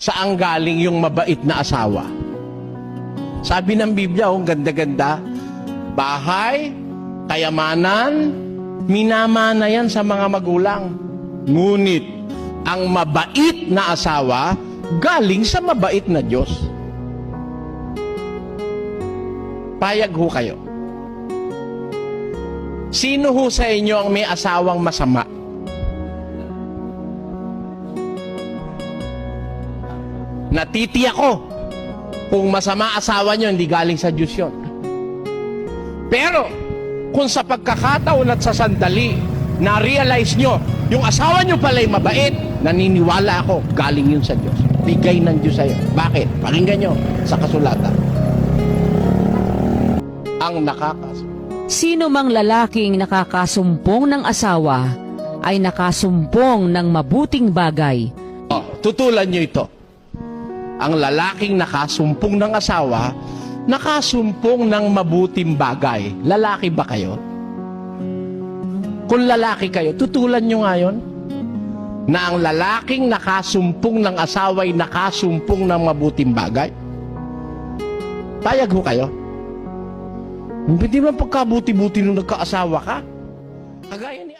saan galing yung mabait na asawa? Sabi ng Biblia, oh, ganda-ganda, bahay, kayamanan, minamana yan sa mga magulang. Ngunit, ang mabait na asawa, galing sa mabait na Diyos. Payag ho kayo. Sino ho sa inyo ang may asawang masama? Natitiyak ko, kung masama asawa nyo, hindi galing sa Diyos yun. Pero, kung sa pagkakataon at sa sandali, na-realize nyo, yung asawa nyo pala'y mabait, naniniwala ako, galing yun sa Diyos. Bigay ng Diyos sa'yo. Bakit? Pakinggan nyo sa kasulatan. Ang Sino mang lalaking nakakasumpong ng asawa ay nakasumpong ng mabuting bagay. Tutulan nyo ito. Ang lalaking nakasumpong ng asawa, nakasumpong ng mabuting bagay. Lalaki ba kayo? Kung lalaki kayo, tutulan nyo ngayon na ang lalaking nakasumpong ng asawa ay nakasumpong ng mabuting bagay. Payag ho kayo? Hindi man pagkabuti-buti nung nagkaasawa ka. Kagaya ni